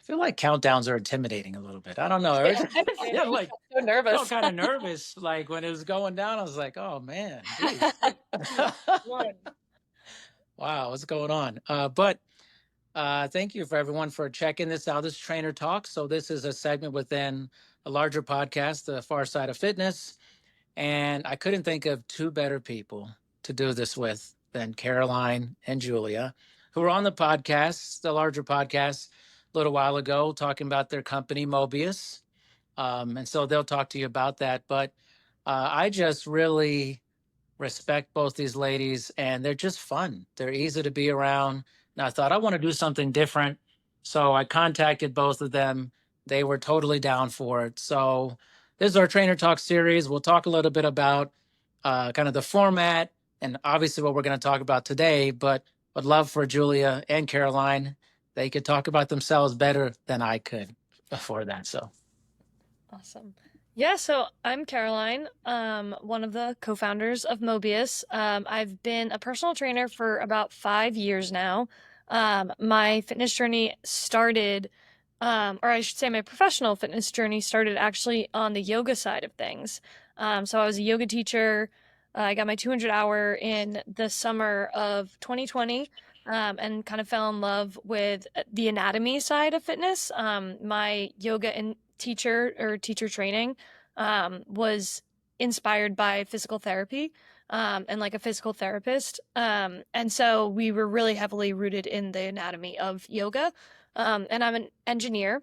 feel like countdowns are intimidating a little bit. I don't know. Yeah, I feel I'm like so felt nervous. kind of nervous, like when it was going down. I was like, "Oh man, geez, One. wow, what's going on?" But thank you for everyone for checking this out. This is Trainer Talk. So this is a segment within a larger podcast, The Far Side of Fitness, and I couldn't think of two better people to do this with than Caroline and Julia, who were on the podcast, the larger podcast, a little while ago, talking about their company, Mobius. And so they'll talk to you about that. But I just really respect both these ladies, and they're just fun. They're easy to be around. And I thought I want to do something different. So I contacted both of them. They were totally down for it. So this is our Trainer Talk series. We'll talk a little bit about kind of the format and obviously what we're going to talk about today. But would love for Julia and Caroline. They could talk about themselves better than I could before that. So Awesome. Yeah, so I'm Caroline, one of the co-founders of Mobius. I've been a personal trainer for about 5 years now. My fitness journey started, or I should say my professional fitness journey started actually on the yoga side of things. So I was a yoga teacher. I got my 200 hour in the summer of 2020. And kind of fell in love with the anatomy side of fitness. My yoga and teacher training was inspired by physical therapy and like a physical therapist. And so we were really heavily rooted in the anatomy of yoga. And I'm an engineer.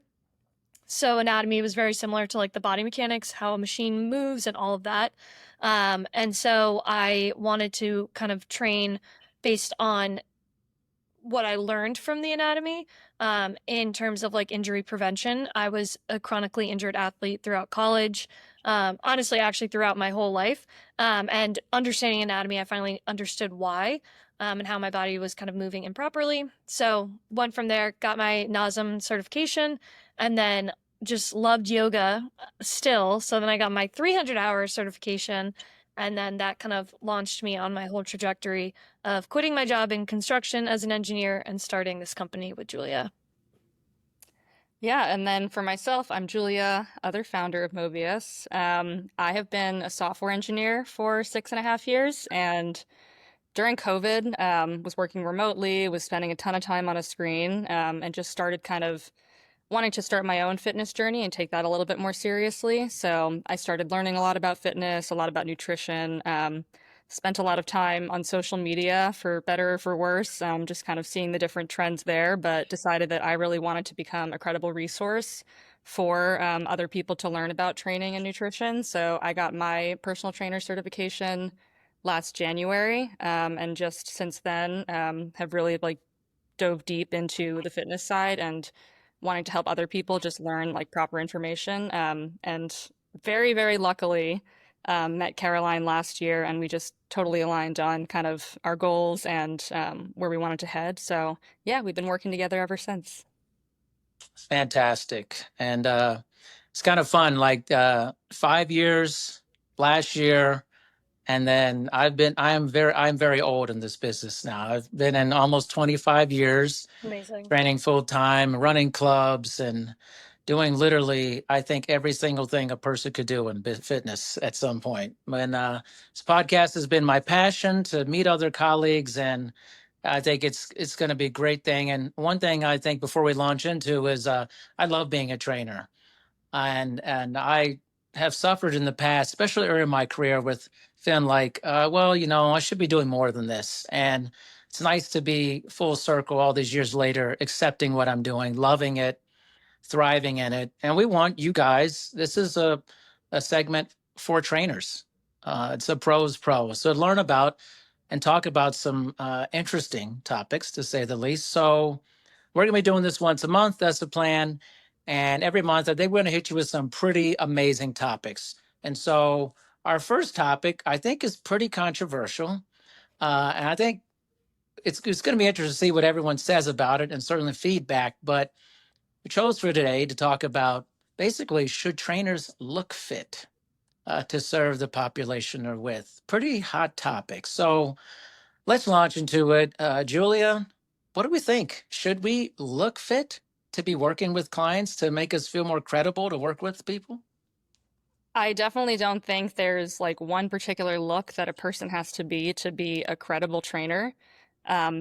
So anatomy was very similar to like the body mechanics, how a machine moves and all of that. And so I wanted to kind of train based on what I learned from the anatomy in terms of like injury prevention. I was a chronically injured athlete throughout college, honestly, actually throughout my whole life. And understanding anatomy, I finally understood why and how my body was kind of moving improperly. So went from there, got my NASM certification, and then just loved yoga still. So then I got my 300-hour certification. And then that kind of launched me on my whole trajectory of quitting my job in construction as an engineer and starting this company with Julia. Yeah, and then for myself, I'm Julia, other founder of Mobius. I have been a software engineer for 6.5 years, and during COVID, was working remotely, was spending a ton of time on a screen, and just started kind of wanting to start my own fitness journey and take that a little bit more seriously. So I started learning a lot about fitness, a lot about nutrition, spent a lot of time on social media for better or for worse, just kind of seeing the different trends there, but decided that I really wanted to become a credible resource for other people to learn about training and nutrition. So I got my personal trainer certification last January, and just since then have really like dove deep into the fitness side and wanting to help other people just learn like proper information. And very, very luckily, met Caroline last year, and we just totally aligned on kind of our goals and where we wanted to head. So yeah, we've been working together ever since. fantastic. And it's kind of fun, like 5 years last year. And then I'm very old in this business now. I've been in almost 25 years, Amazing. training full time, running clubs, and doing literally, I think, every single thing a person could do in fitness at some point. When this podcast has been my passion to meet other colleagues, and I think it's going to be a great thing. And one thing I think before we launch into is I love being a trainer, and I have suffered in the past, especially early in my career, with feeling like, well, I should be doing more than this. And it's nice to be full circle all these years later, accepting what I'm doing, loving it, thriving in it. And we want you guys, this is a segment for trainers. It's a pros pro. So learn about and talk about some interesting topics, to say the least. So we're going to be doing this once a month. That's the plan. And every month, I think we're going to hit you with some pretty amazing topics. And so our first topic, I think, is pretty controversial. And I think it's going to be interesting to see what everyone says about it and certainly feedback. But we chose for today to talk about basically, should trainers look fit to serve the population they're with? Pretty hot topic. So let's launch into it. Julia, what do we think? Should we look fit to be working with clients to make us feel more credible to work with people? I definitely don't think there's like one particular look that a person has to be a credible trainer.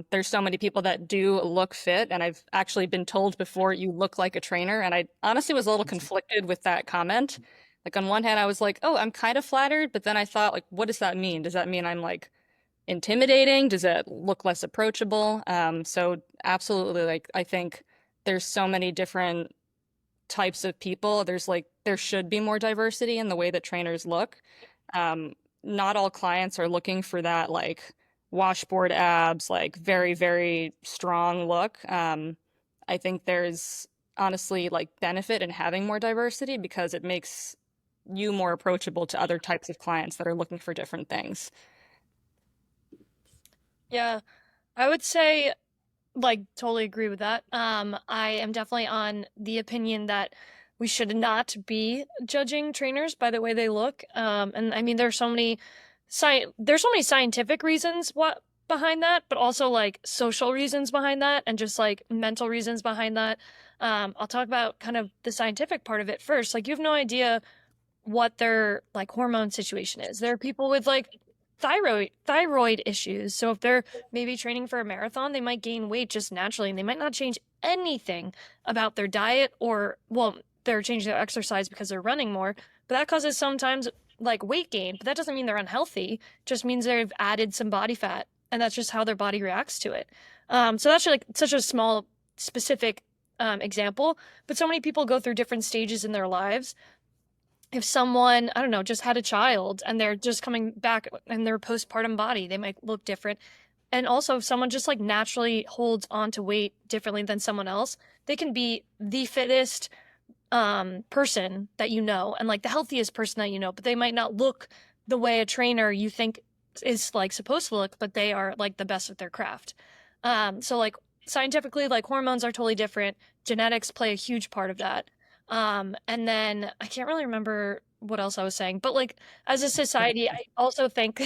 There's so many people that do look fit, and I've actually been told before, you look like a trainer. And I honestly was a little conflicted with that comment. Like on one hand, I was like, oh, I'm kind of flattered, but then I thought, like, what does that mean? Does that mean I'm like intimidating? Does it look less approachable? So absolutely, like I think there's so many different types of people. There should be more diversity in the way that trainers look. Not all clients are looking for that like washboard abs, like very, very strong look. I think there's honestly like benefit in having more diversity because it makes you more approachable to other types of clients that are looking for different things. Yeah, I would say like totally agree with that. I am definitely on the opinion that we should not be judging trainers by the way they look. And I mean, there's so many scientific reasons what behind that, but also like social reasons behind that, and just like mental reasons behind that. I'll talk about kind of the scientific part of it first. Like, you have no idea what their like hormone situation is. There are people with like thyroid issues. So if they're maybe training for a marathon, they might gain weight just naturally, and they might not change anything about their diet, or well, they're changing their exercise because they're running more, but that causes sometimes like weight gain. But that doesn't mean they're unhealthy. It just means they've added some body fat, and that's just how their body reacts to it. So that's like such a small specific example, but so many people go through different stages in their lives. If someone, I don't know, just had a child and they're just coming back in their postpartum body, they might look different. And also, if someone just like naturally holds on to weight differently than someone else, they can be the fittest person that you know, and like the healthiest person that you know, but they might not look the way a trainer you think is like supposed to look, but they are like the best at their craft. So like scientifically, like hormones are totally different. Genetics play a huge part of that. And then I can't really remember what else I was saying, but like as a society, I also think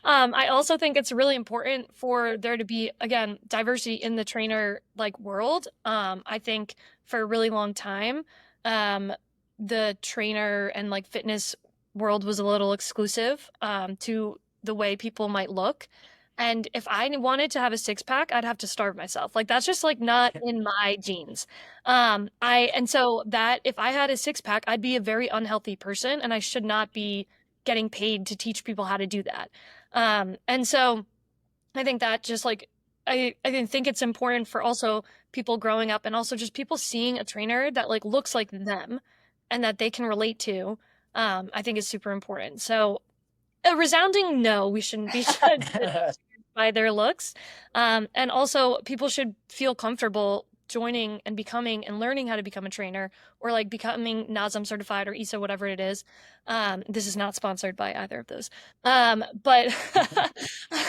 I also think it's really important for there to be, again, diversity in the trainer like world. I think for a really long time, the trainer and like fitness world was a little exclusive to the way people might look. And if I wanted to have a six pack, I'd have to starve myself. Like that's just like not in my genes. And so that if I had a six pack, I'd be a very unhealthy person, and I should not be getting paid to teach people how to do that. And so I think that just like I think it's important for also people growing up, and also just people seeing a trainer that like looks like them and that they can relate to. I think is super important. So a resounding no, we shouldn't be judged by their looks. And also, people should feel comfortable joining and becoming and learning how to become a trainer, or like becoming NASM certified or ESA, whatever it is. This is not sponsored by either of those. But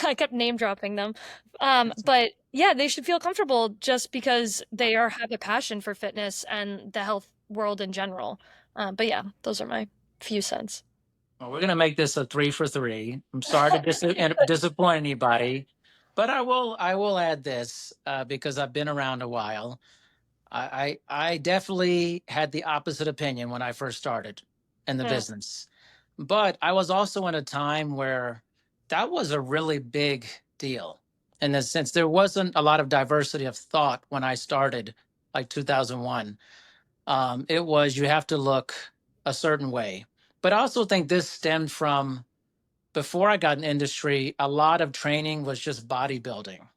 I kept name dropping them. But yeah, they should feel comfortable just because they have a passion for fitness and the health world in general. But yeah, those are my few cents. Well, we're going to make this a 3 for 3. I'm sorry to disappoint anybody, but I will add this because I've been around a while. I definitely had the opposite opinion when I first started in the business, but I was also in a time where that was a really big deal, in the sense there wasn't a lot of diversity of thought when I started, like 2001. It was, you have to look a certain way. But I also think this stemmed from before I got in industry, a lot of training was just bodybuilding. Right.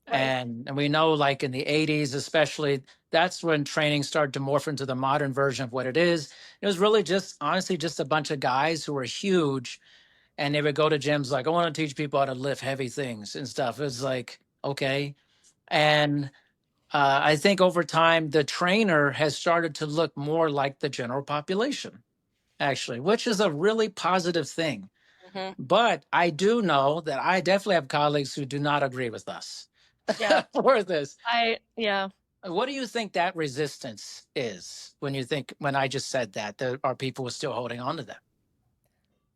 And we know, like in the 80s, especially, that's when training started to morph into the modern version of what it is. It was really just, honestly, just a bunch of guys who were huge, and they would go to gyms like, I want to teach people how to lift heavy things and stuff. It was like, okay. And I think over time, the trainer has started to look more like the general population, actually, which is a really positive thing. Mm-hmm. But I do know that I definitely have colleagues who do not agree with us for this. Yeah. What do you think that resistance is when I just said that, there are people who are still holding on to that?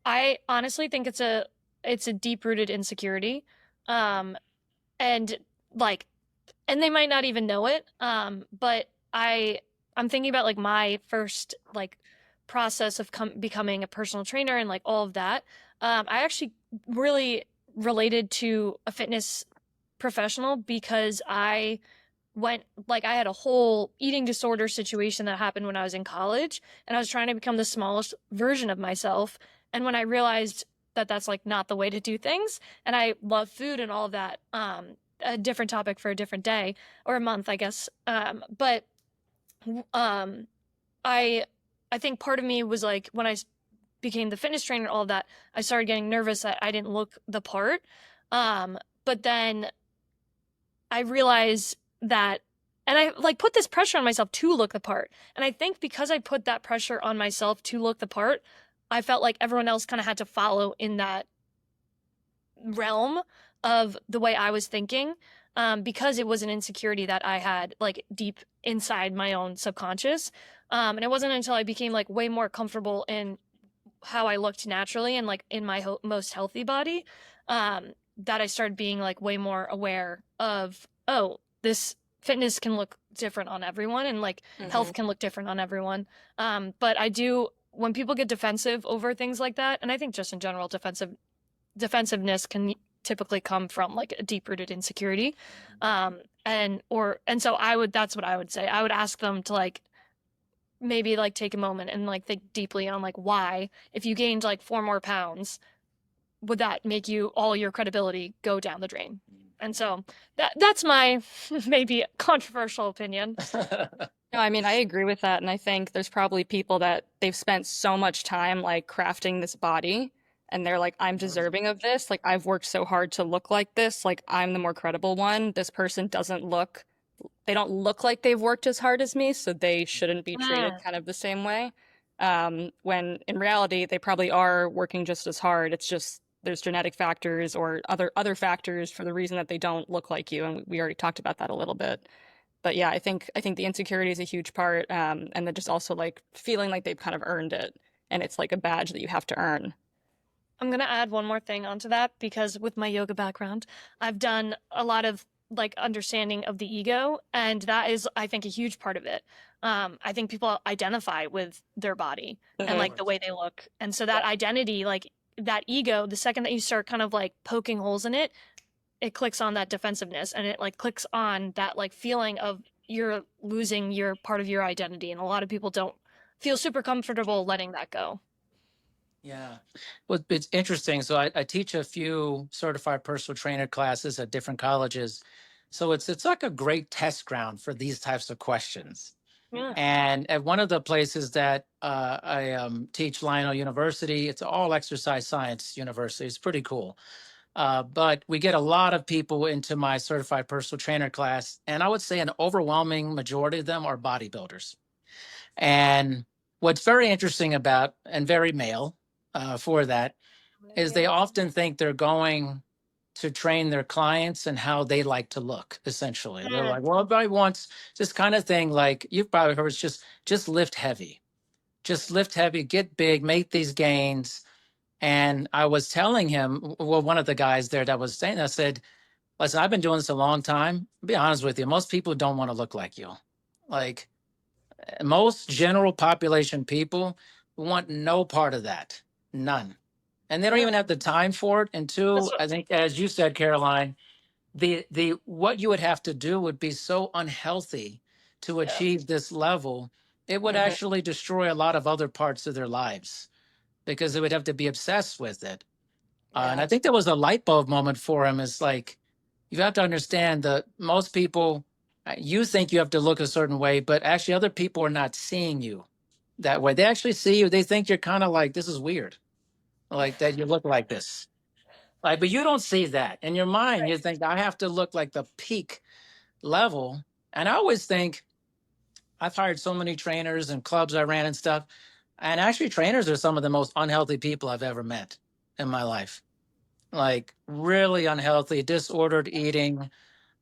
I honestly think it's a deep-rooted insecurity. And like, and they might not even know it. But I'm thinking about like my first like process of becoming a personal trainer and like all of that. I actually really related to a fitness professional because I had a whole eating disorder situation that happened when I was in college, and I was trying to become the smallest version of myself. And when I realized that that's like not the way to do things, and I love food and all of that, a different topic for a different day or a month, I guess. But um, I I think part of me was like when became the fitness trainer, all of that, I started getting nervous that I didn't look the part. But then I realized that, and I like put this pressure on myself to look the part. And I think because I put that pressure on myself to look the part, I felt like everyone else kind of had to follow in that realm of the way I was thinking, because it was an insecurity that I had like deep inside my own subconscious. And it wasn't until I became like way more comfortable in how I looked naturally and like in my most healthy body, that I started being like way more aware of, oh, this fitness can look different on everyone and like health can look different on everyone. But I do, when people get defensive over things like that, and I think just in general, defensiveness can typically come from like a deep rooted insecurity. And so that's what I would say. I would ask them to like maybe like take a moment and like think deeply on like why, if you gained like 4 more pounds, would that make you all your credibility go down the drain? And so that's my maybe controversial opinion. No, I mean, I agree with that. And I think there's probably people that they've spent so much time like crafting this body and they're like, I'm deserving of this. Like, I've worked so hard to look like this. Like, I'm the more credible one. This person they don't look like they've worked as hard as me, so they shouldn't be treated kind of the same way. When in reality, they probably are working just as hard. It's just there's genetic factors or other factors for the reason that they don't look like you. And we already talked about that a little bit. But yeah, I think the insecurity is a huge part, and then just also like feeling like they've kind of earned it, and it's like a badge that you have to earn. I'm going to add one more thing onto that because with my yoga background, I've done a lot of like understanding of the ego, and that is, I think, a huge part of it. I think people identify with their body and like the way they look. And so that identity, like that ego, the second that you start kind of like poking holes in it, it clicks on that defensiveness and it like clicks on that like feeling of you're losing your part of your identity. And a lot of people don't feel super comfortable letting that go. Yeah. Well, it's interesting. So I teach a few certified personal trainer classes at different colleges. So it's like a great test ground for these types of questions. Yeah. And at one of the places that I teach, Lionel University, it's all exercise science university. It's pretty cool. But we get a lot of people into my certified personal trainer class. And I would say an overwhelming majority of them are bodybuilders. And what's very interesting about, and very male for that, is they often think they're going to train their clients and how they like to look, essentially. They're like, well, everybody wants this kind of thing. Like you've probably heard, it's just lift heavy, get big, make these gains. And I was telling him, well, one of the guys there that was saying, I said, listen, I've been doing this a long time. I'll be honest with you, most people don't want to look like you. Like most general population people want no part of that, none. And they don't even have the time for it. And two, I think, as you said, Caroline, the what you would have to do would be so unhealthy to achieve this level. It would actually destroy a lot of other parts of their lives because they would have to be obsessed with it. And I think there was a light bulb moment for him. Is like, you have to understand that most people, you think you have to look a certain way, but actually other people are not seeing you that way. They actually see you. They think you're kind of like, this is weird, like that you look like this. Like, but you don't see that in your mind. You think I have to look like the peak level. And I always think I've hired so many trainers and clubs I ran and stuff. And actually trainers are some of the most unhealthy people I've ever met in my life. Like really unhealthy, disordered eating,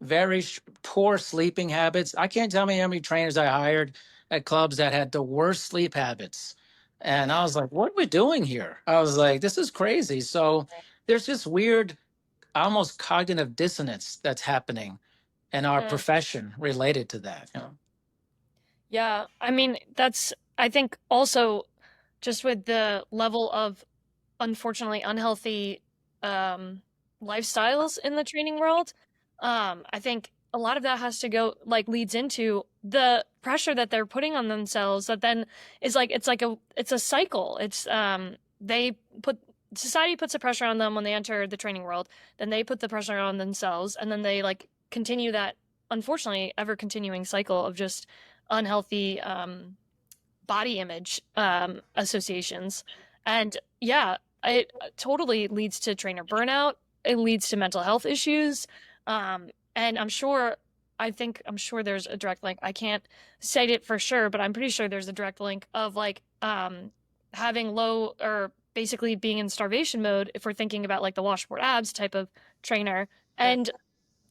very poor sleeping habits. I can't tell me how many trainers I hired at clubs that had the worst sleep habits. And I was like, what are we doing here? I was like, this is crazy. So there's this weird, almost cognitive dissonance that's happening in our profession related to that. You know? Yeah, I mean, I think also just with the level of unfortunately unhealthy um, lifestyles in the training world, I think a lot of that has to go like leads into the pressure that they're putting on themselves that then is like it's a cycle. It's they put society puts the pressure on them when they enter the training world, then they put the pressure on themselves, and then they like continue that unfortunately ever continuing cycle of just unhealthy body image associations. And yeah, it totally leads to trainer burnout. It leads to mental health issues. And I'm sure there's a direct link. I can't cite it for sure, but I'm pretty sure there's a direct link of like having low or basically being in starvation mode if we're thinking about like the washboard abs type of trainer and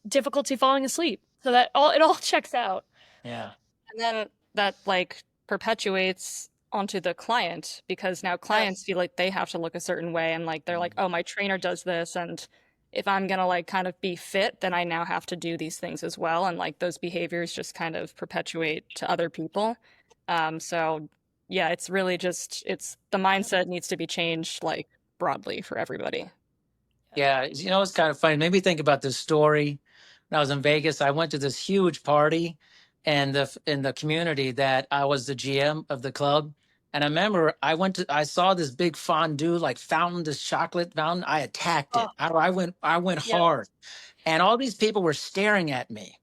difficulty falling asleep. So that all it all checks out. Yeah. And then that like perpetuates onto the client because now clients feel like they have to look a certain way and like they're like, oh, my trainer does this, and if I'm gonna like kind of be fit, then I now have to do these things as well. And like those behaviors just kind of perpetuate to other people. So yeah, it's really just it's the mindset needs to be changed like broadly for everybody. Yeah, it's kind of funny. It made me think about this story. When I was in Vegas, I went to this huge party, and in the community that I was the GM of the club. And I remember I saw this big fondue like fountain, this chocolate fountain. I attacked Oh, it. I went yeah. hard, and all these people were staring at me.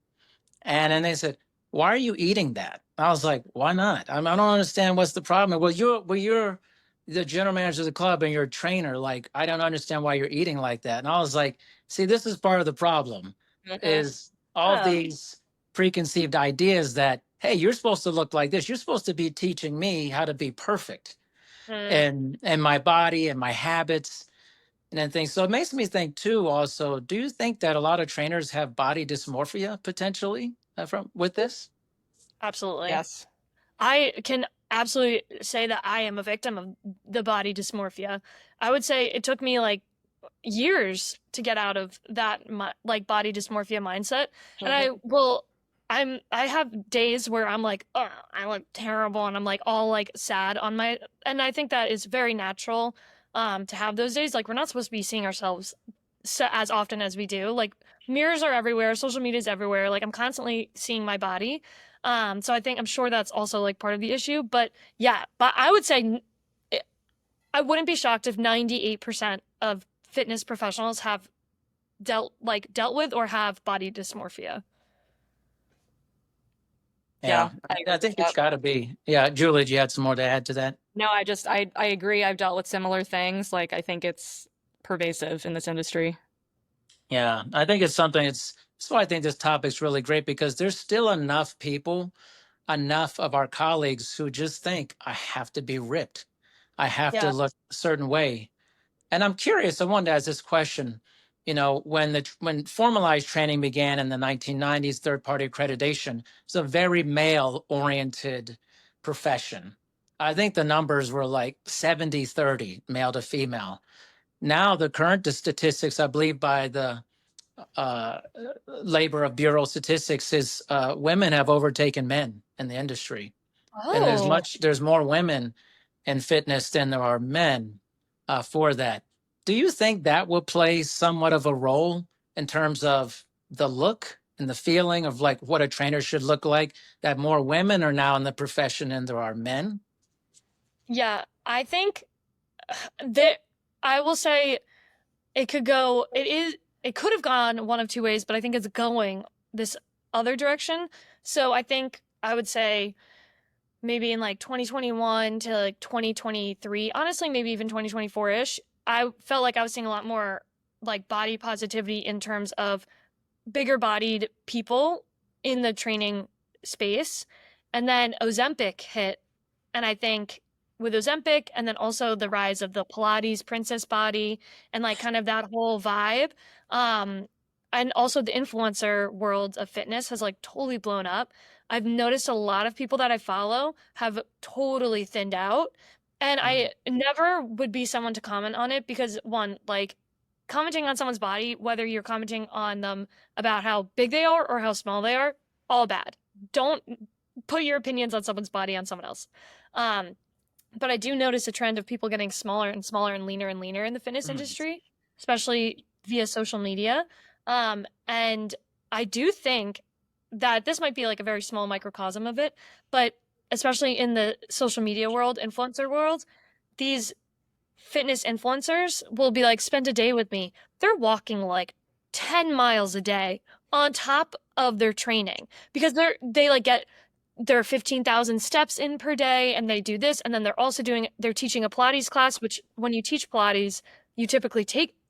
And then they said, "Why are you eating that?" I was like, "Why not? I don't understand what's the problem." Well, you're the general manager of the club and you're a trainer. Like, I don't understand why you're eating like that. And I was like, "See, this is part of the problem, Mhm. is all these preconceived ideas that, hey, you're supposed to look like this. You're supposed to be teaching me how to be perfect Mm. and my body and my habits and then things." So it makes me think too. Also, do you think that a lot of trainers have body dysmorphia potentially from with this? Absolutely. Yes. I can absolutely say that I am a victim of the body dysmorphia. I would say it took me like years to get out of that like body dysmorphia mindset. And I have days where I'm like, oh, I look terrible and I'm like all like sad on my and I think that is very natural to have those days. Like we're not supposed to be seeing ourselves as often as we do. Like mirrors are everywhere, social media is everywhere. Like I'm constantly seeing my body. So I'm sure that's also like part of the issue. But yeah, but I would say I wouldn't be shocked if 98% of fitness professionals have dealt with or have body dysmorphia. Yeah, Yeah, I I agree with think it's that. got to be. Yeah, Julie, do you have some more to add to that? No, I agree. I've dealt with similar things. Like I think it's pervasive in this industry. Yeah, I think it's something. That's why I think this topic's really great because there's still enough people, enough of our colleagues who just think I have to be ripped, I have to Yeah. look a certain way. And I'm curious, I wanted to ask this question. When formalized training began in the 1990s, third-party accreditation was a very male-oriented profession. I think the numbers were like 70-30, male to female. Now, the current statistics, I believe, by the uh, Labor of Bureau statistics, is women have overtaken men in the industry, and Oh, there's more women in fitness than there are men for that. Do you think that will play somewhat of a role in terms of the look and the feeling of like what a trainer should look like? That more women are now in the profession than there are men? yeah. I think that I will say it could have gone one of two ways, but I think it's going this other direction. So I think I would say maybe in like 2021 to like 2023, honestly, maybe even 2024-ish, I felt like I was seeing a lot more like body positivity in terms of bigger bodied people in the training space. And then Ozempic hit. And I think with Ozempic and then also the rise of the Pilates princess body and like kind of that whole vibe. Um, and also the influencer world of fitness has like totally blown up. I've noticed a lot of people that I follow have totally thinned out. And I never would be someone to comment on it because one, like commenting on someone's body, whether you're commenting on them about how big they are or how small they are, all bad. Don't put your opinions on someone's body on someone else. But I do notice a trend of people getting smaller and smaller and leaner in the fitness Mm. industry, especially via social media. And I do think that this might be like a very small microcosm of it, but especially in the social media world, influencer world, these fitness influencers will be like, spend a day with me. They're walking like 10 miles a day on top of their training because they like get their 15,000 steps in per day and they do this. And then they're teaching a Pilates class, which when you teach Pilates, you typically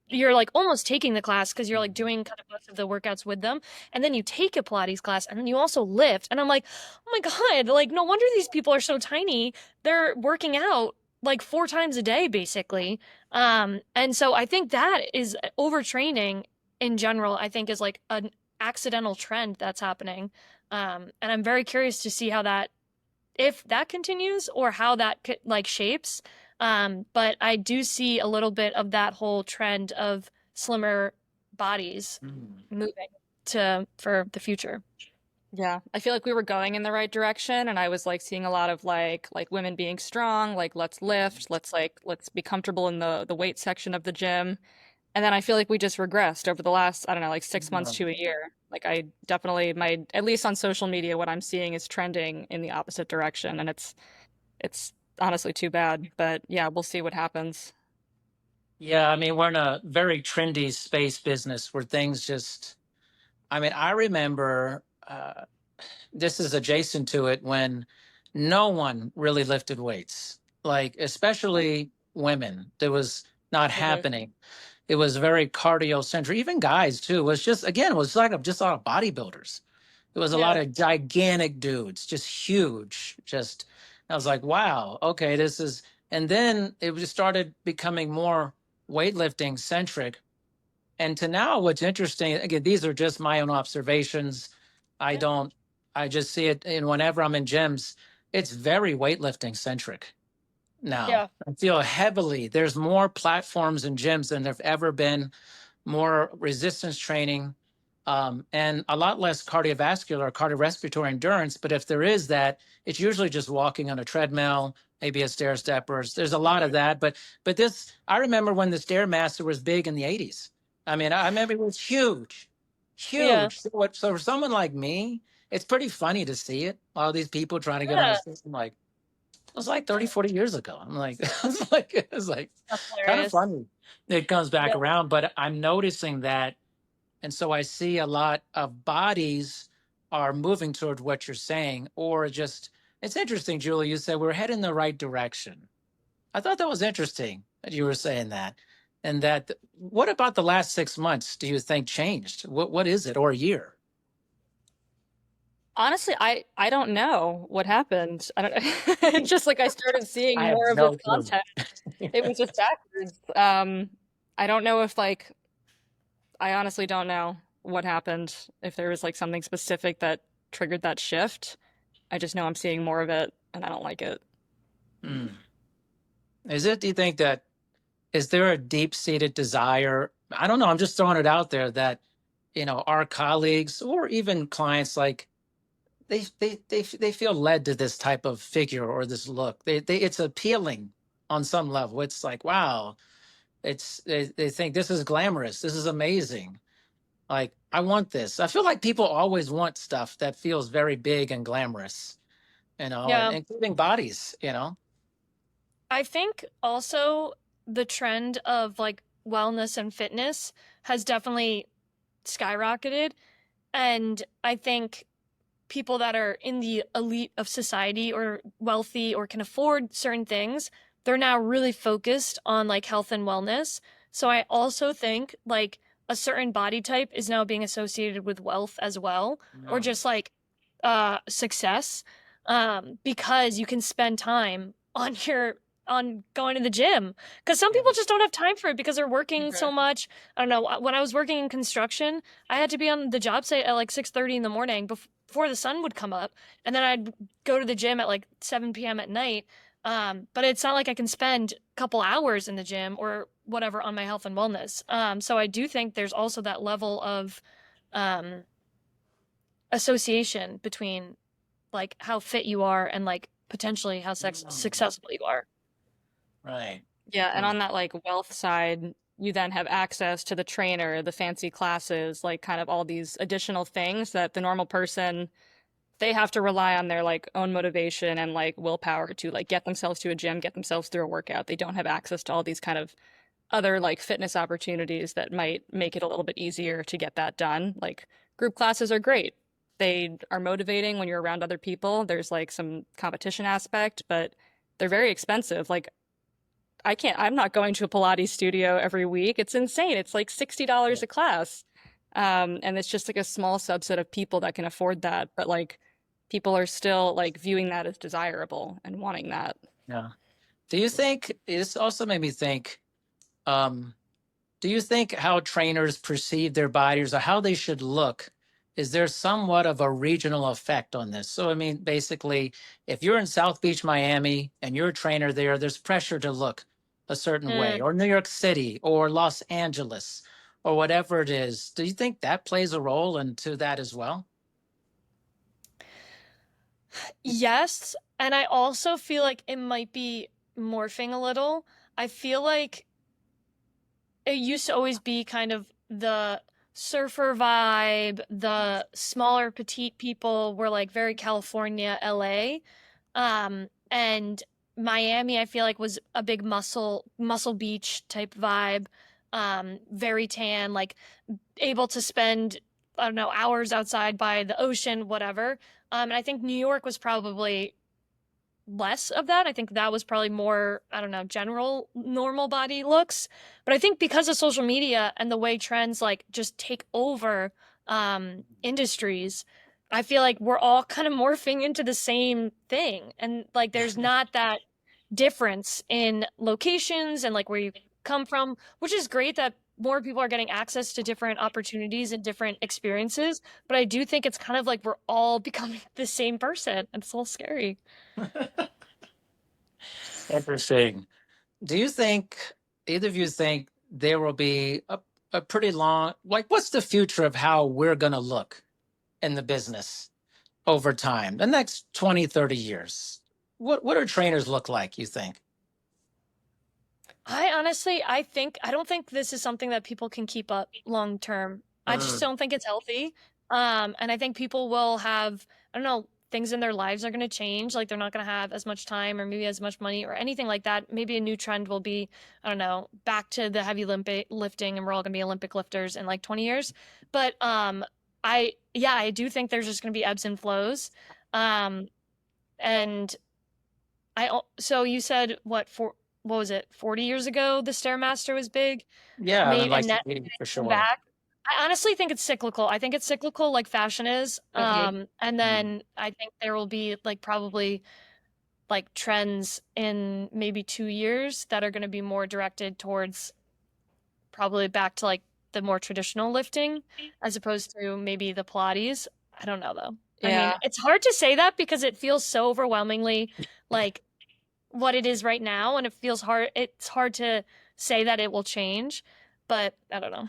you're like almost taking the class because you're like doing kind of most of the workouts with them. And then you take a Pilates class and then you also lift. And I'm like, oh my God, like no wonder these people are so tiny. They're working out like 4 times a day, basically. And so I think that is overtraining in general, I think is like an accidental trend that's happening. And I'm very curious to see if that continues or how that like shapes. But I do see a little bit of that whole trend of slimmer bodies moving for the future. Yeah, I feel like we were going in the right direction, and I was like seeing a lot of like women being strong, like let's lift, let's be comfortable in the weight section of the gym. And then I feel like we just regressed over the last, I don't know, like 6 months to a year. Like I definitely at least on social media, what I'm seeing is trending in the opposite direction, and it's honestly too bad. But yeah, we'll see what happens. Yeah, I mean, we're in a very trendy space business where things just, I mean, I remember this is adjacent to it when no one really lifted weights, like especially women. It was not Mhm. happening. It was very cardio centric. Even guys too. It was just again, it was like just a lot of bodybuilders. It was a lot Yeah. of gigantic dudes, just huge. Just I was like, wow, okay, this is. And then it just started becoming more weightlifting centric. And to now, what's interesting, again, these are just my own observations. I Yeah. don't, I just see it, and whenever I'm in gyms, it's very weightlifting centric now. Yeah. I feel heavily, there's more platforms in gyms than there've ever been, more resistance training, and a lot less cardiovascular, cardiorespiratory endurance. But if there is that, it's usually just walking on a treadmill, maybe a stair steppers. There's a lot of that. But this, I remember when the Stairmaster was big in the 80s. I mean, I remember it was huge, Yeah. huge. So for someone like me, it's pretty funny to see it. All these people trying to get on the Yeah. system, like it was like 30, 40 years ago. I'm like, it was like That's kind of hilarious. funny. It comes back Yeah. around, but I'm noticing that, and so I see a lot of bodies are moving toward what you're saying, or just, it's interesting, Julie, you said we're heading in the right direction. I thought that was interesting that you were saying that. And that, what about the last 6 months do you think changed? What is it, or a year? Honestly, I don't know what happened. I don't it's just like I started seeing I have more of this no clue. content. It was just backwards. I don't know if like I honestly don't know what happened, if there was like something specific that triggered that shift. I just know I'm seeing more of it and I don't like it. Hmm. Is it, do you think that, is there a deep seated desire? I don't know. I'm just throwing it out there that, our colleagues or even clients, like they feel led to this type of figure or this look. It's appealing on some level. It's like, wow, they think this is glamorous. This is amazing. Like, I want this. I feel like people always want stuff that feels very big and glamorous, and Yeah. including bodies. I think also the trend of like wellness and fitness has definitely skyrocketed. And I think people that are in the elite of society or wealthy or can afford certain things, they're now really focused on like health and wellness. So I also think like a certain body type is now being associated with wealth as well, or No. just like success, because you can spend time on going to the gym, because some Yeah. people just don't have time for it because they're working Okay. so much. I don't know, when I was working in construction, I had to be on the job site at like 6:30 in the morning before the sun would come up, and then I'd go to the gym at like 7 p.m. at night. But it's not like I can spend a couple hours in the gym or whatever on my health and wellness. So I do think there's also that level of um, association between like how fit you are and like potentially how successful you are. Right. Yeah, and Mm. on that like wealth side, you then have access to the trainer, the fancy classes, like kind of all these additional things that the normal person, they have to rely on their like own motivation and like willpower to like get themselves to a gym, get themselves through a workout. They don't have access to all these kind of other like fitness opportunities that might make it a little bit easier to get that done. Like group classes are great. They are motivating when you're around other people. There's like some competition aspect, but they're very expensive. Like I'm not going to a Pilates studio every week. It's insane. It's like $60 Yeah. a class. And it's just like a small subset of people that can afford that. But like people are still like viewing that as desirable and wanting that. Yeah. Do you think this also made me think, um, do you think how trainers perceive their bodies or how they should look, is there somewhat of a regional effect on this? So, I mean, basically, if you're in South Beach, Miami, and you're a trainer there, there's pressure to look a certain way, Mm. or New York City, or Los Angeles, or whatever it is. Do you think that plays a role into that as well? Yes, and I also feel like it might be morphing a little. I feel like it used to always be kind of the surfer vibe, the smaller petite people were like very California, LA. And Miami, I feel like was a big muscle beach type vibe. Very tan, like able to spend, I don't know, hours outside by the ocean, whatever. And I think New York was probably less of that. I think that was probably more, I don't know, general normal body looks. But I think because of social media and the way trends like just take over industries, I feel like we're all kind of morphing into the same thing. And like there's not that difference in locations and like where you come from, which is great that more people are getting access to different opportunities and different experiences. But I do think it's kind of like we're all becoming the same person. It's a little scary. Interesting. Do you think, either of you think there will be a pretty long, like, what's the future of how we're going to look in the business over time, the next 20, 30 years? What do trainers look like, you think? I don't think this is something that people can keep up long term. I just Mm. don't think it's healthy. And I think people will have, I don't know, things in their lives are going to change. Like they're not going to have as much time or maybe as much money or anything like that. Maybe a new trend will be, I don't know, back to the heavy Olympic lifting and we're all going to be Olympic lifters in like 20 years. But I do think there's just going to be ebbs and flows. Um, and so you said what was it, 40 years ago the Stairmaster was big, Yeah, I mean, maybe, like, and that for come sure. back. I honestly think it's cyclical. I think it's cyclical like fashion is. And then I think there will be like probably like trends in maybe 2 years that are going to be more directed towards probably back to like the more traditional lifting as opposed to maybe the Pilates. I don't know though. I mean, Yeah. it's hard to say that because it feels so overwhelmingly like what it is right now, and it's hard to say that it will change, but I don't know.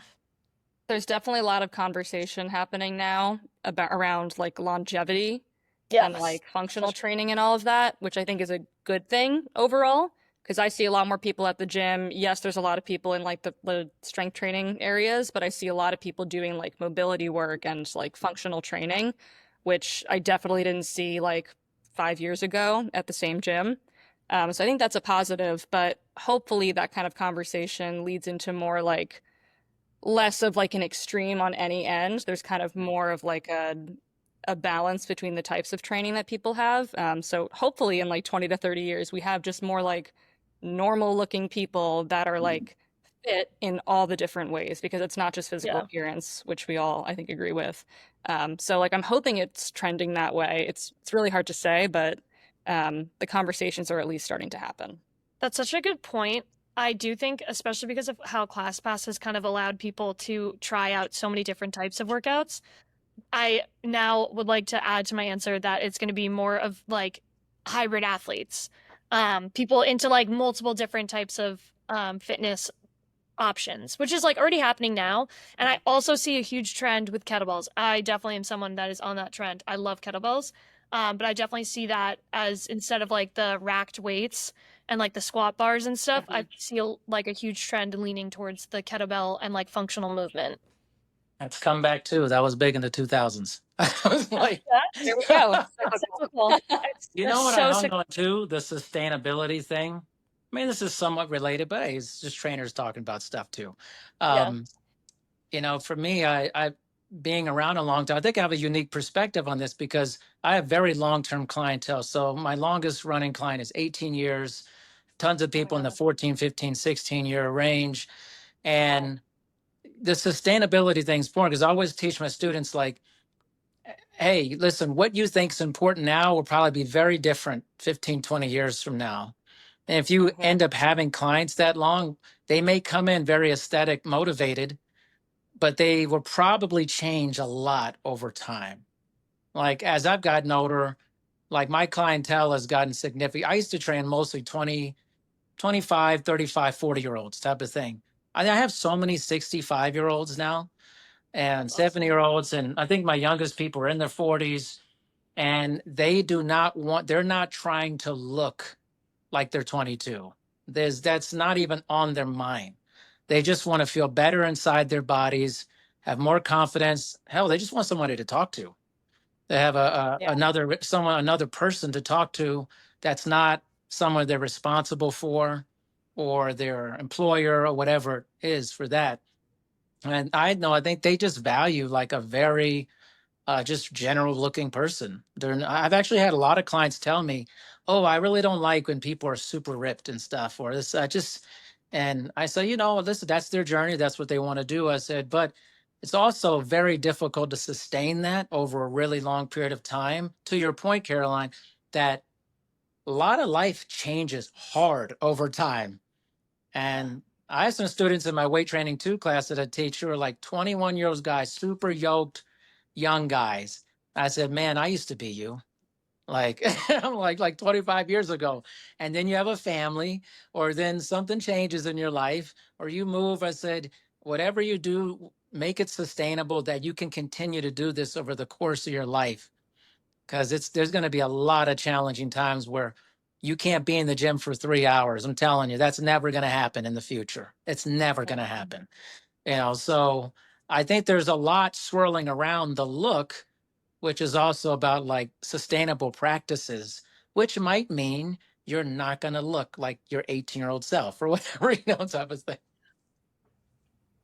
There's definitely a lot of conversation happening now about around like longevity and Yes. like functional training and all of that, which I think is a good thing overall. Because I see a lot more people at the gym. Yes, there's a lot of people in like the strength training areas, but I see a lot of people doing like mobility work and like functional training, which I definitely didn't see like 5 years ago at the same gym. So I think that's a positive, but hopefully that kind of conversation leads into more like less of like an extreme on any end. There's kind of more of like a balance between the types of training that people have. So hopefully in like 20 to 30 years, we have just more like normal looking people that are like fit in all the different ways because it's not just physical Yeah. appearance, which we all I think agree with. So like I'm hoping it's trending that way. It's really hard to say, but the conversations are at least starting to happen. That's such a good point. I do think, especially because of how ClassPass has kind of allowed people to try out so many different types of workouts, I now would like to add to my answer that it's going to be more of like hybrid athletes, people into like multiple different types of fitness options, which is like already happening now. And I also see a huge trend with kettlebells. I definitely am someone that is on that trend. I love kettlebells. But I definitely see that as, instead of like the racked weights and like the squat bars and stuff, I see like a huge trend leaning towards the kettlebell and like functional movement. That's come back too. That was big in the 2000s. I was like, Yeah, There we go. it's cyclical. you It's know what I so hung on to? The sustainability thing. I mean, this is somewhat related, but hey, it's just trainers talking about stuff too. yeah. Um, for me, I being around a long time, I think I have a unique perspective on this because I have very long-term clientele. So my longest running client is 18 years, tons of people in the 14, 15, 16-year range. And the sustainability thing is important because I always teach my students like, hey, listen, what you think is important now will probably be very different 15, 20 years from now. And if you end up having clients that long, they may come in very aesthetic motivated, but they will probably change a lot over time. Like as I've gotten older, like my clientele has gotten significant. I used to train mostly 20, 25, 35, 40-year-olds type of thing. I have so many 65-year-olds now and 70-year-olds. And I think my youngest people are in their 40s and they're not trying to look like they're 22. That's not even on their mind. They just want to feel better inside their bodies, have more confidence. Hell, they just want somebody to talk to. They have another person to talk to that's not someone they're responsible for or their employer or whatever it is for that. And I think they just value like a very just general looking person. I've actually had a lot of clients tell me, "Oh, I really don't like when people are super ripped and stuff," or this. And I say, listen, that's their journey. That's what they want to do. I said, but it's also very difficult to sustain that over a really long period of time. To your point, Caroline, that a lot of life changes hard over time. And I have some students in my weight training 2 class that I teach who are like 21-year-old guys, super yoked, young guys. I said, man, I used to be you. Like I'm like 25 years ago. And then you have a family, or then something changes in your life, or you move. I said, whatever you do, make it sustainable that you can continue to do this over the course of your life. Because there's going to be a lot of challenging times where you can't be in the gym for 3 hours. I'm telling you, that's never going to happen in the future. It's never going to happen. So I think there's a lot swirling around the look, which is also about like sustainable practices, which might mean you're not going to look like your 18-year-old self or whatever, type of thing.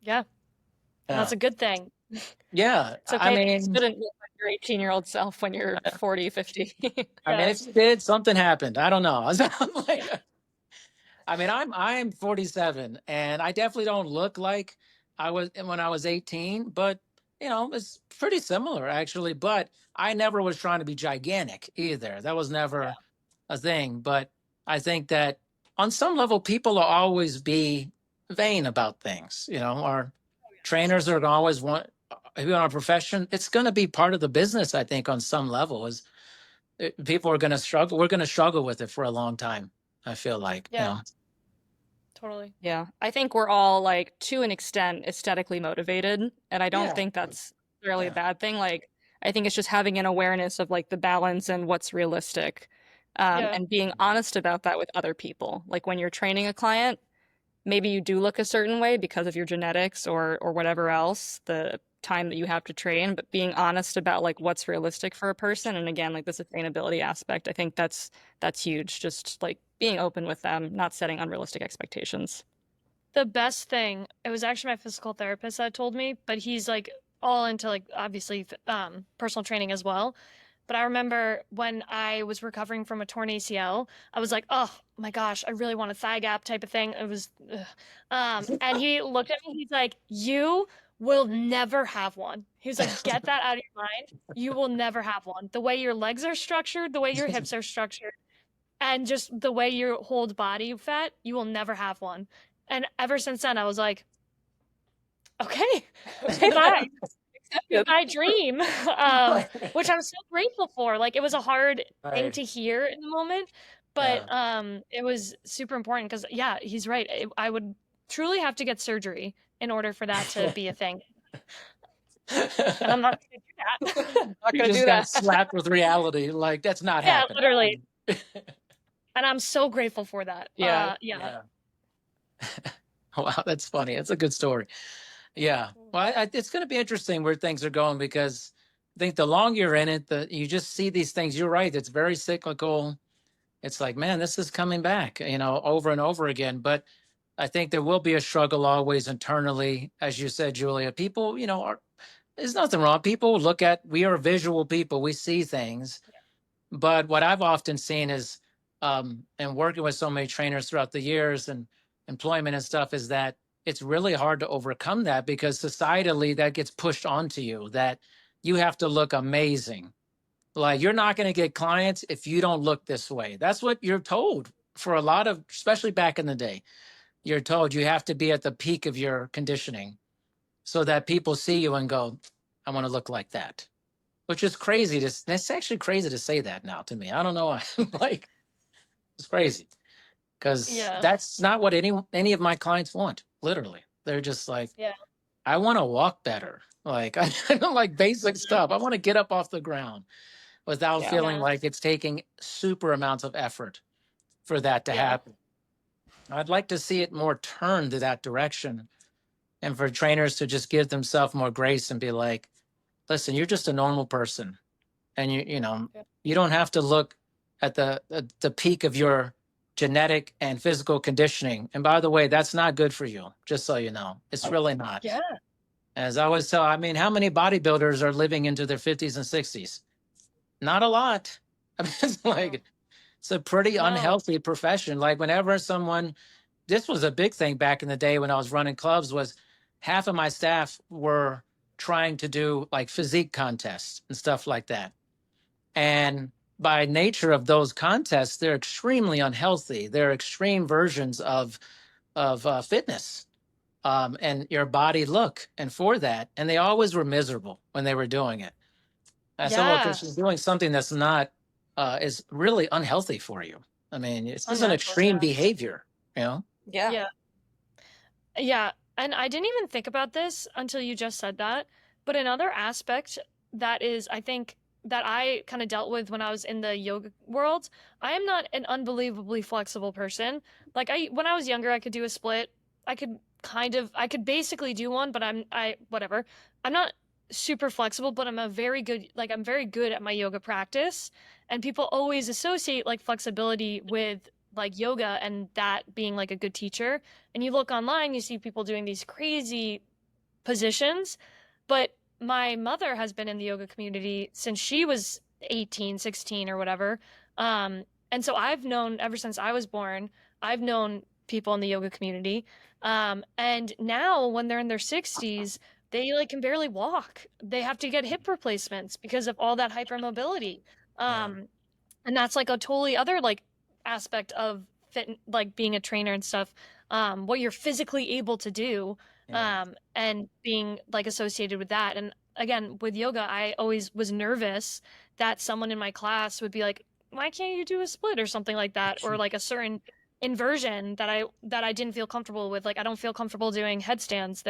Yeah. That's a good thing. Yeah. It's okay. It's good to look like your 18-year-old self when you're 40, 50. I mean, if you did, something happened. I don't know. I'm 47 and I definitely don't look like I was when I was 18, but it's pretty similar actually. But I never was trying to be gigantic either. That was never a thing. But I think that on some level, people will always be vain about things. Our trainers are always want, if you're in a profession, it's going to be part of the business. I think on some level is people are going to struggle. We're going to struggle with it for a long time. I feel like, Totally. Yeah. I think we're all like to an extent aesthetically motivated, and I don't think that's really a bad thing. Like I think it's just having an awareness of like the balance and what's realistic. And being honest about that with other people. Like when you're training a client, maybe you do look a certain way because of your genetics or whatever else, the time that you have to train, but being honest about like what's realistic for a person. And again, like the sustainability aspect, I think that's huge. Just like being open with them, not setting unrealistic expectations. The best thing, it was actually my physical therapist that told me, but he's like all into like obviously personal training as well. But I remember when I was recovering from a torn ACL, I was like, oh my gosh, I really want a thigh gap type of thing. It was, and he looked at me, he's like, you will never have one. He was like, get that out of your mind. You will never have one. The way your legs are structured, the way your hips are structured, and just the way you hold body fat, you will never have one. And ever since then, I was like, okay, bye. My dream, which I'm so grateful for. Like it was a hard thing to hear in the moment, but it was super important because he's right. I would truly have to get surgery in order for that to be a thing. And I'm not going to do that. Not You gonna just do got that. slapped with reality. Like, that's not Yeah, happening. literally. And I'm so grateful for that. Yeah. Yeah. Yeah. Wow, that's funny. That's a good story. Yeah. Well, it's going to be interesting where things are going, because I think the longer you're in it, you just see these things. You're right. It's very cyclical. It's like, man, this is coming back, over and over again. But I think there will be a struggle always internally, as you said, Julia. People, there's nothing wrong. People we are visual people. We see things. But what I've often seen is, and working with so many trainers throughout the years and employment and stuff, is that it's really hard to overcome that, because societally that gets pushed onto you, that you have to look amazing. Like, you're not going to get clients if you don't look this way. That's what you're told for a lot of, especially back in the day. You're told you have to be at the peak of your conditioning so that people see you and go, I want to look like that. Which is crazy. That's actually crazy to say that now to me. I don't know why. Like, it's crazy, because Yeah. that's not what any of my clients want. Literally, they're just like, Yeah. I want to walk better. Like, I don't like basic stuff. I want to get up off the ground without Yeah. feeling Yeah. like it's taking super amounts of effort for that to Yeah. happen. I'd like to see it more turned to that direction, and for trainers to just give themselves more grace and be like, listen, you're just a normal person. And Yeah. you don't have to look at the peak of your genetic and physical conditioning. And by the way, that's not good for you, just so you know. It's really not. Yeah. As I always tell, I mean, how many bodybuilders are living into their 50s and 60s? Not a lot. I mean, it's like, it's a pretty No. unhealthy profession. Like, whenever this was a big thing back in the day when I was running clubs, was half of my staff were trying to do like physique contests and stuff like that. And by nature of those contests, they're extremely unhealthy. They're extreme versions of fitness, and your body look. And for that, and they always were miserable when they were doing it. I said, well, Yeah. because you're doing something that's not is really unhealthy for you. I mean, it's just an Unnatural, extreme yeah. behavior, Yeah. Yeah. Yeah. And I didn't even think about this until you just said that. But another aspect that is, I think, that I kind of dealt with when I was in the yoga world, I am not an unbelievably flexible person. Like, when I was younger, I could do a split. I could basically do one, but whatever. I'm not super flexible, but I'm very good at my yoga practice. And people always associate like flexibility with like yoga and that being like a good teacher. And you look online, you see people doing these crazy positions. But my mother has been in the yoga community since she was 18, 16 or whatever. And so I've known ever since I was born, I've known people in the yoga community. And now when they're in their 60s, they like can barely walk. They have to get hip replacements because of all that hypermobility. And that's like a totally other like aspect of fit, like being a trainer and stuff. What you're physically able to do, and being like associated with that. And again, with yoga, I always was nervous that someone in my class would be like, "Why can't you do a split or something like that?" Or like a certain inversion that I didn't feel comfortable with. Like, I don't feel comfortable doing headstands.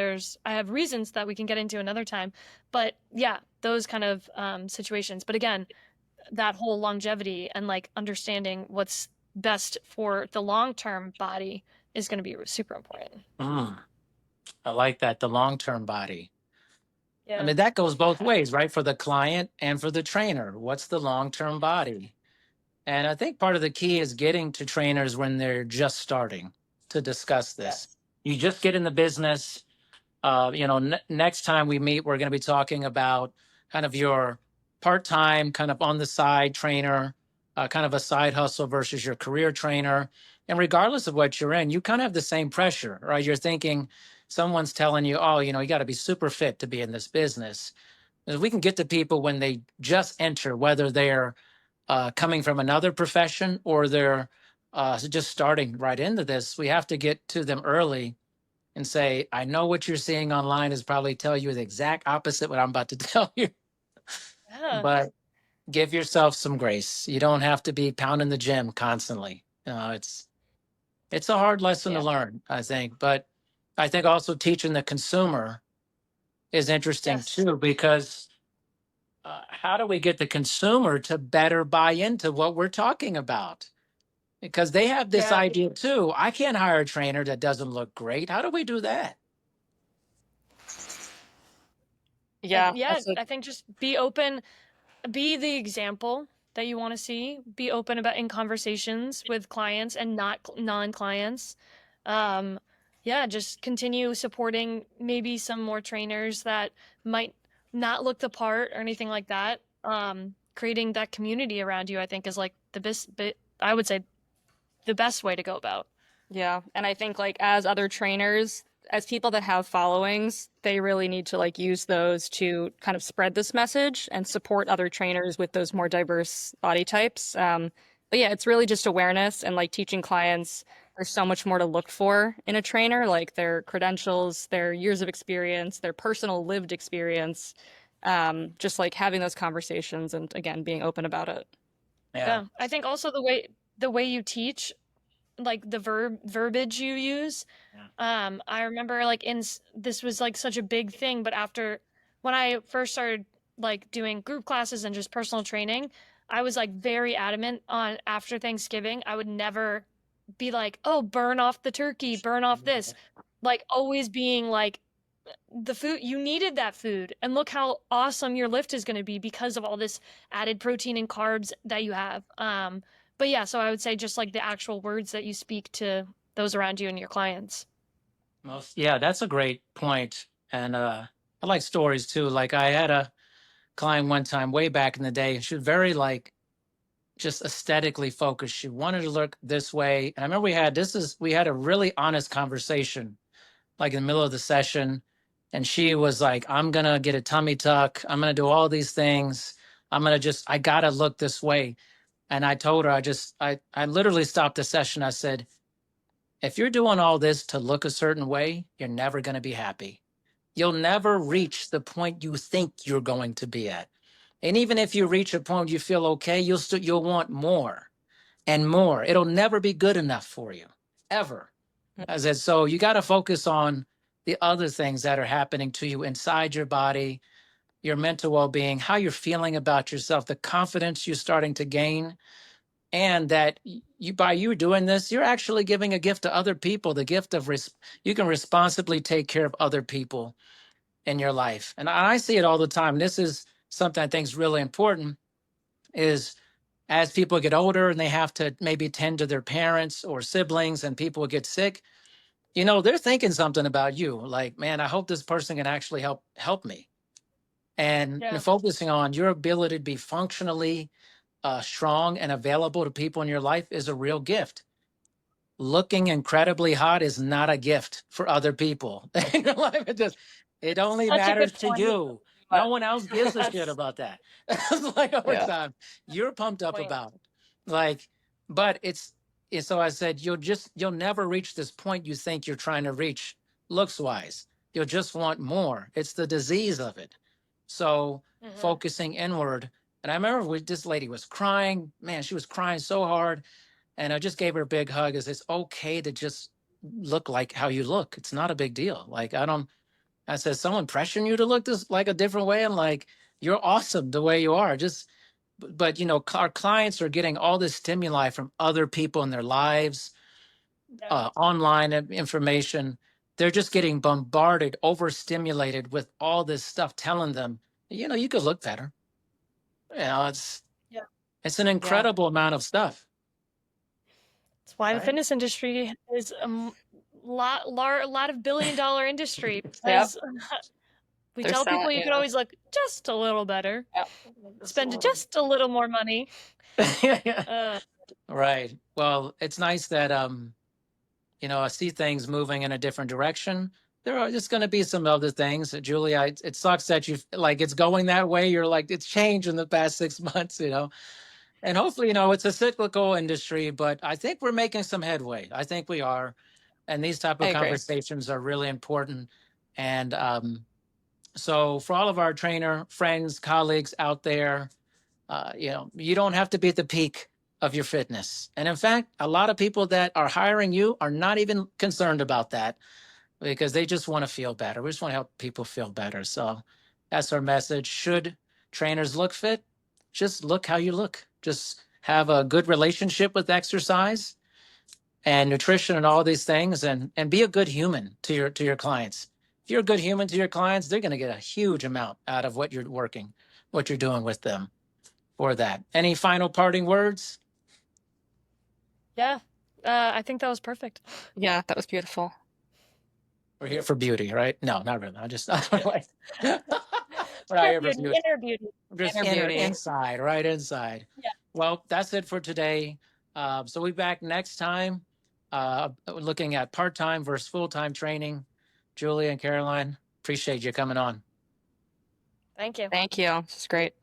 I have reasons that we can get into another time, but yeah, those kind of situations. But again, that whole longevity and like understanding what's best for the long-term body is going to be super important. I like that, the long-term body. Yeah. I mean, that goes both ways, right? For the client and for the trainer. What's the long-term body? And I think part of the key is getting to trainers when they're just starting to discuss this. Yes. You just get in the business. Next time we meet, we're going to be talking about kind of your part-time, kind of on the side trainer, kind of a side hustle versus your career trainer. And regardless of what you're in, you kind of have the same pressure, right? You're thinking someone's telling you, oh, you got to be super fit to be in this business. If we can get to people when they just enter, whether they're coming from another profession or they're just starting right into this, we have to get to them early and say, I know what you're seeing online is probably tell you the exact opposite what I'm about to tell you. Yeah. But give yourself some grace. You don't have to be pounding the gym constantly. It's a hard lesson to learn, I think. But I think also teaching the consumer is interesting Yes. too, because how do we get the consumer to better buy into what we're talking about? Because they have this Yeah. idea too. I can't hire a trainer that doesn't look great. How do we do that? Yeah, Yeah, that's a I think just be open, be the example that you want to see, be open about in conversations with clients and not non-clients. Um, yeah, just continue supporting maybe some more trainers that might not look the part or anything like that. Creating that community around you, I think, is like the best bit, I would say, the best way to go about. Yeah, and I think like as other trainers, as people that have followings, they really need to like use those to kind of spread this message and support other trainers with those more diverse body types. But yeah, it's really just awareness and like teaching clients there's so much more to look for in a trainer, like their credentials, their years of experience, their personal lived experience. Just like having those conversations and again being open about it. Yeah. Yeah, I think also the way you teach, like the verbiage you use. I remember like this was like such a big thing, but after when I first started like doing group classes and just personal training, I was like very adamant on after Thanksgiving, I would never be like, "Oh, burn off the turkey, burn off this." Like always being like the food, you needed that food, and look how awesome your lift is going to be because of all this added protein and carbs that you have. But yeah, so I would say just like the actual words that you speak to those around you and your clients. Yeah, that's a great point. And I like stories too. Like I had a client one time way back in the day, and she was very like just aesthetically focused. She wanted to look this way. And I remember we had a really honest conversation, like in the middle of the session. And she was like, I'm gonna get a tummy tuck. I'm gonna do all these things. I gotta look this way. And I told her, I literally stopped the session. I said, if you're doing all this to look a certain way, you're never gonna be happy. You'll never reach the point you think you're going to be at. And even if you reach a point you feel okay, you'll want more and more. It'll never be good enough for you, ever. I said, so you got to focus on the other things that are happening to you inside your body, your mental well-being, how you're feeling about yourself, the confidence you're starting to gain, and that you by you doing this, you're actually giving a gift to other people, the gift of you can responsibly take care of other people in your life. And I see it all the time. This is something I think is really important is as people get older and they have to maybe tend to their parents or siblings and people get sick, they're thinking something about you. Like, man, I hope this person can actually help me. And Yeah. focusing on your ability to be functionally strong and available to people in your life is a real gift. Looking incredibly hot is not a gift for other people in your life. It only Such a matters good to point. you. No one else gives a shit about that. It's like over Yeah. time, you're pumped up Point. about it. Like, but so I said, you'll never reach this point you think you're trying to reach looks wise. You'll just want more. It's the disease of it. So focusing inward. And I remember this lady was crying. Man, she was crying so hard. And I just gave her a big hug. It's okay to just look like how you look. It's not a big deal. Like, I said, someone pressuring you to look this like a different way. I'm like, you're awesome the way you are. But our clients are getting all this stimuli from other people in their lives, online information. They're just getting bombarded, overstimulated with all this stuff telling them, you could look better. It's an incredible amount of stuff. That's why Right. the fitness industry is a lot of billion-dollar industry. Yep. Because we They're tell people selling- you could always look just a little better, spend just a little more money. Right. Well, it's nice that I see things moving in a different direction. There are just going to be some other things. Julia, it sucks that you like it's going that way. You're like, it's changed in the past 6 months, and hopefully, it's a cyclical industry, but I think we're making some headway. I think we are. And these type of I agree. conversations are really important. And so for all of our trainer friends, colleagues out there, you don't have to be at the peak of your fitness. And in fact, a lot of people that are hiring you are not even concerned about that. because they just want to feel better. We just want to help people feel better. So that's our message. Should trainers look fit? Just look how you look. Just have a good relationship with exercise and nutrition and all these things, and be a good human to your clients. If you're a good human to your clients, they're going to get a huge amount out of what you're doing with them for that. Any final parting words? Yeah, I think that was perfect. Yeah, that was beautiful. We're here for beauty, right? No, not really. We're not here for beauty. Inner beauty. Just Inner beauty. inside, right inside. Yeah. Well, that's it for today. So we'll be back next time, looking at part-time versus full-time training. Julia and Caroline, appreciate you coming on. Thank you. Thank you. This is great.